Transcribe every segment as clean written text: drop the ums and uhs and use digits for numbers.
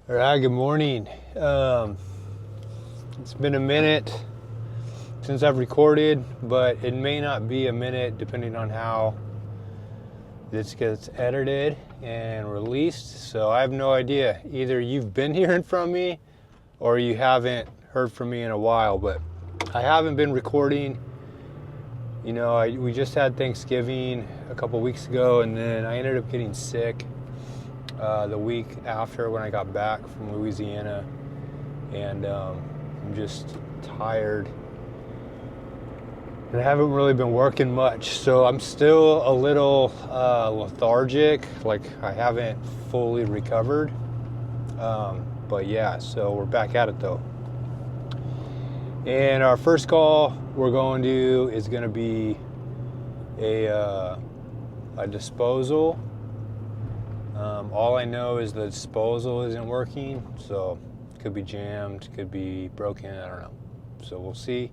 All right, good morning. It's been a minute since I've recorded, but it may not be a minute depending on how this gets edited and released. So I have no idea. Either you've been hearing from me or you haven't heard from me in a while, but I haven't been recording. You know, we just had Thanksgiving a couple weeks ago, and then I ended up getting sick the week after when I got back from Louisiana, and I'm just tired and I haven't really been working much, so I'm still a little lethargic, like I haven't fully recovered, but yeah, so we're back at it though. And our first call we're going to do is going to be a disposal. All I know is the disposal isn't working, so it could be jammed, could be broken, I don't know. So we'll see.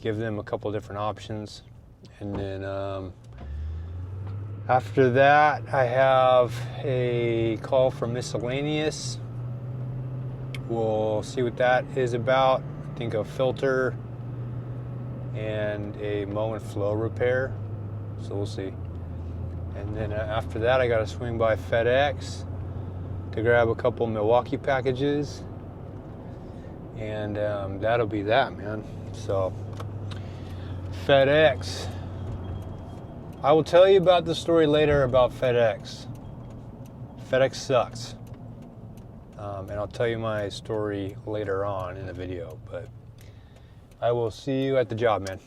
Give them a couple different options. And then after that, I have a call from miscellaneous. We'll see what that is about. I think a filter and a mow and flow repair. So we'll see. And then after that, I got to swing by FedEx to grab a couple Milwaukee packages. And that'll be that, man. So, FedEx. I will tell you about the story later about FedEx. FedEx sucks. And I'll tell you my story later on in the video. But I will see you at the job, man.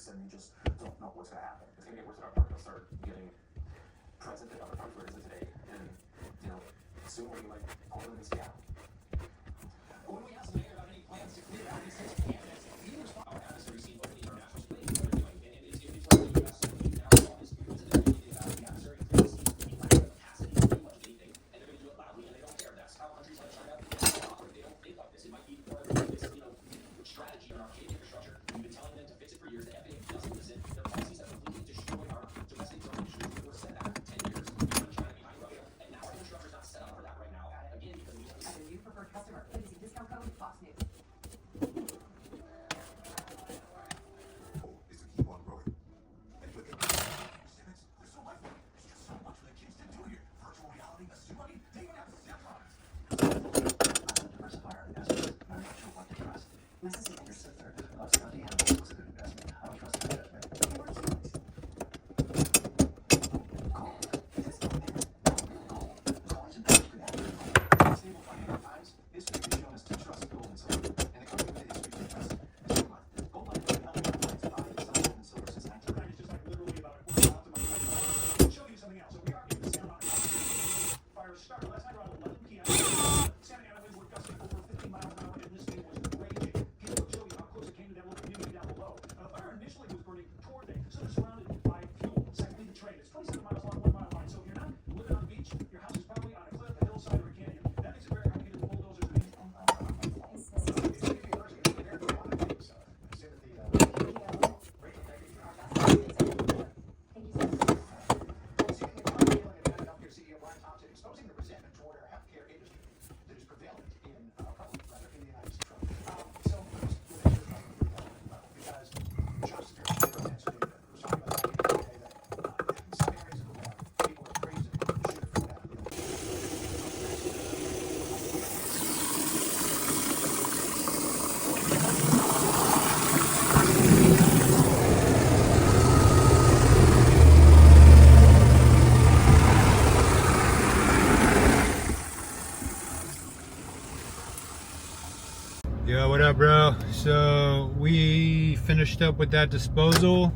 And you just don't know what's going to happen. It's going to get worse at our park. They'll start getting present at other parks where it isn't today. And, you know, soon we'll be like Portland and Seattle. When we asked the mayor about any plans to clear out these six candidates, he responded, "Our atmosphere has seen what the international space is doing. And it's like the U.S. now all this because of the atmosphere clearance, the lack of capacity to do much of anything. And they're going to do it loudly, and they don't care. That's how countries like China operate. They don't think like this. It might be part of this, strategy on our archaic infrastructure. We've been telling them to fix it for years. The FAA doesn't listen. Their policies have completely destroyed our domestic zone industry. We were set back 10 years behind China, behind Russia, and now our infrastructure is not set up for that right now. Again, because we as a new preferred customer, please use discount code Fox News. Is to keep on growing. And with the exhibits, there's so much. There's just so much for the kids to do here. Virtual reality, assume money, they even have snapshots. Diversifier investments. I'm not sure what to trust. This is the interest of third. Study and was a good investment. I don't trust that judgment. Gold. This gold. Gold. College and could add gold. Stable financial times. History has shown us to trust gold and silver. Yo, what up, bro? So we finished up with that disposal.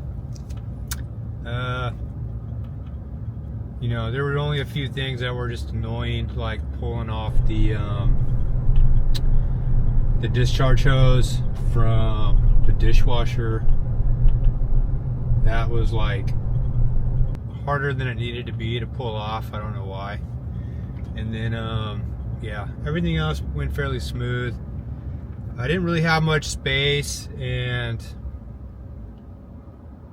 You know, there were only a few things that were just annoying, like pulling off the discharge hose from the dishwasher. That was like harder than it needed to be to pull off. I don't know why. And then yeah, everything else went fairly smooth. I didn't really have much space, and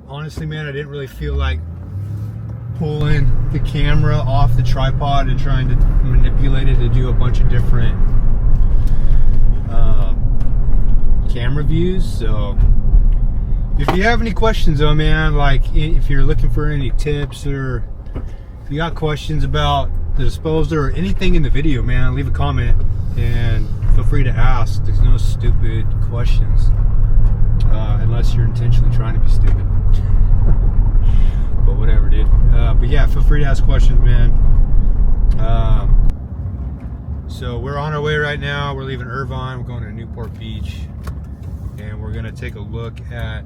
honestly, man, I didn't really feel like pulling the camera off the tripod and trying to manipulate it to do a bunch of different camera views. So if you have any questions though, man, like if you're looking for any tips, or if you got questions about the disposal or anything in the video, man, leave a comment and feel free to ask. There's no stupid questions unless you're intentionally trying to be stupid. But whatever, dude. But yeah, feel free to ask questions, man. So we're on our way right now. We're leaving Irvine. We're going to Newport Beach, and we're gonna take a look at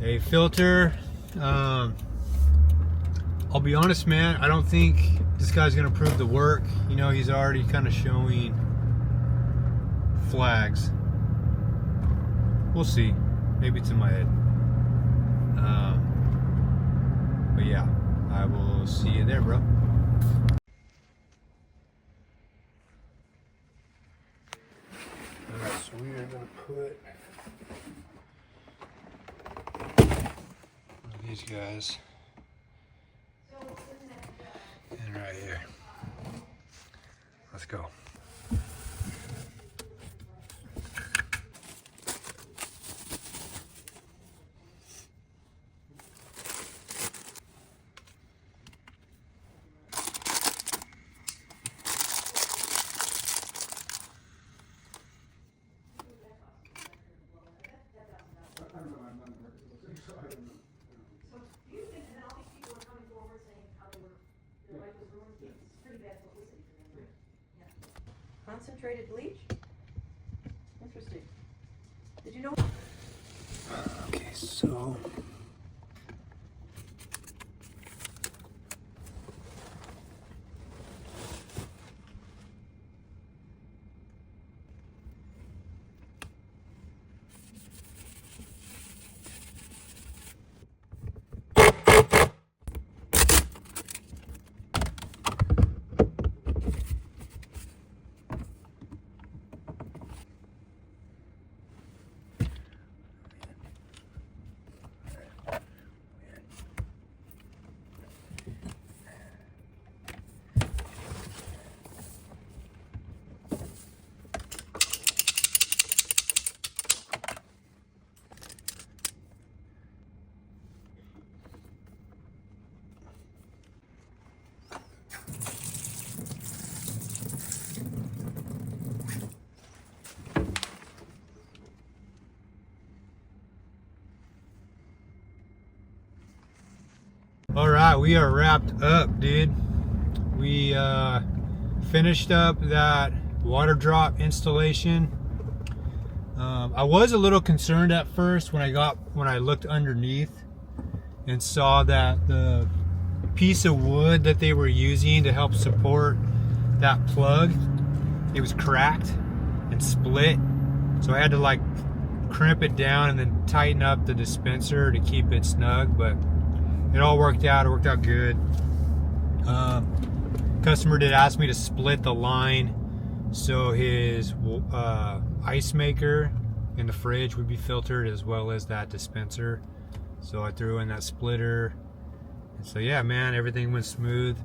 a filter. I'll be honest, man, I don't think this guy's gonna prove the work. You know, he's already kind of showing flags. We'll see. Maybe it's in my head. But yeah, I will see you there, bro. Alright, so we are gonna put one of these guys in right here. Let's go. Concentrated bleach? Interesting. Did you know? Okay, so alright, we are wrapped up, dude. We finished up that water drop installation. I was a little concerned at first when I looked underneath and saw that the piece of wood that they were using to help support that plug, it was cracked and split. So I had to like crimp it down and then tighten up the dispenser to keep it snug, but it all worked out. It worked out good. Customer did ask me to split the line so his ice maker in the fridge would be filtered as well as that dispenser. So I threw in that splitter. And so yeah, man, everything went smooth.